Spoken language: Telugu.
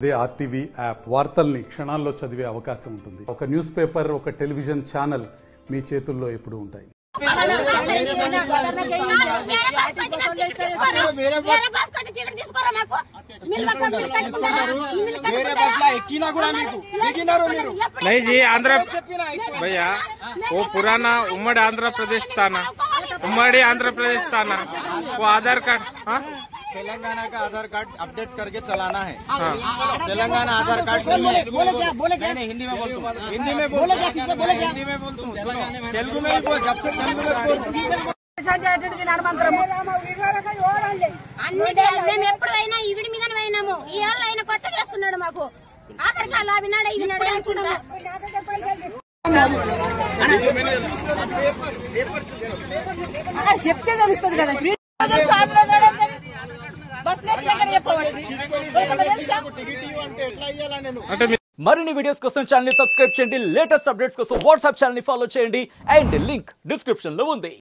అదే ఆర్టీవీ యాప్ వార్తల్ని క్షణాల్లో చదివే అవకాశం ఉంటుంది. ఒక న్యూస్ పేపర్, ఒక టెలివిజన్ ఛానల్ మీ చేతుల్లో ఎప్పుడూ ఉంటాయి. नहीं जी आंध्र भैया वो पुराना उम्मड़ी आंध्र प्रदेश था ना, उम्मड़ी आंध्र प्रदेश था ना, वो आधार कार्ड तेलंगाना का आधार कार्ड अपडेट करके चलाना है। तेलंगाना आधार कार्ड नहीं, हिंदी में बोलता हूँ, हिंदी में बोलता हूँ, तेलुगु में ही बोल, जब से तेलुगु में बोल ఎప్పుడైనా ఈవిడి మీద పోయినాము. ఈ ఏళ్ళ ఆయన కొత్త చేస్తున్నాడు మాకు ఆధార్ కార్డు అవినాడు ఇవినాడు చెప్తే తెలుస్తుంది కదా. మరిన్ని వీడియోస్ కోసం ఛానల్ ని సబ్స్క్రైబ్ చేయండి. లేటెస్ట్ అప్డేట్స్ కోసం వాట్సాప్ ఛానల్ ని ఫాలో చేయండి. అండ్ లింక్ డిస్క్రిప్షన్ లో ఉంది.